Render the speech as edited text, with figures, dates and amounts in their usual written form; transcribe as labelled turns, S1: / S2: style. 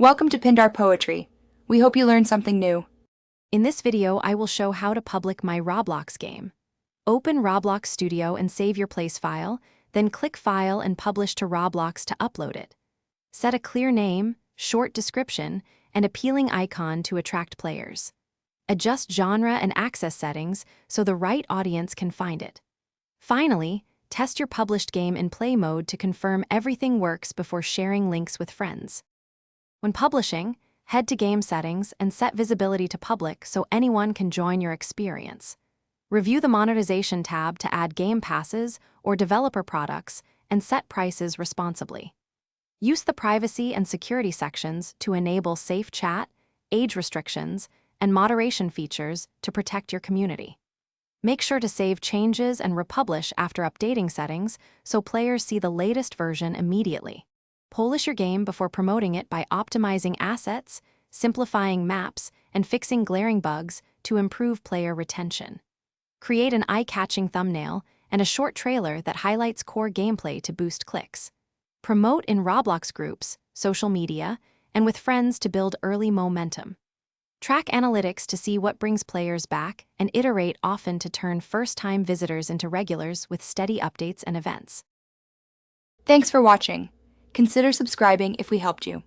S1: Welcome to Pindar Poetry. We hope you learned something new.
S2: In this video, I will show how to public my Roblox game. Open Roblox Studio and save your place file, then click File and Publish to Roblox to upload it. Set a clear name, short description, and appealing icon to attract players. Adjust genre and access settings so the right audience can find it. Finally, test your published game in play mode to confirm everything works before sharing links with friends. When publishing, head to Game Settings and set visibility to public so anyone can join your experience. Review the Monetization tab to add game passes or developer products and set prices responsibly. Use the Privacy and Security sections to enable safe chat, age restrictions, and moderation features to protect your community. Make sure to save changes and republish after updating settings so players see the latest version immediately. Polish your game before promoting it by optimizing assets, simplifying maps, and fixing glaring bugs to improve player retention. Create an eye-catching thumbnail and a short trailer that highlights core gameplay to boost clicks. Promote in Roblox groups, social media, and with friends to build early momentum. Track analytics to see what brings players back and iterate often to turn first-time visitors into regulars with steady updates and events.
S1: Thanks for watching. Consider subscribing if we helped you.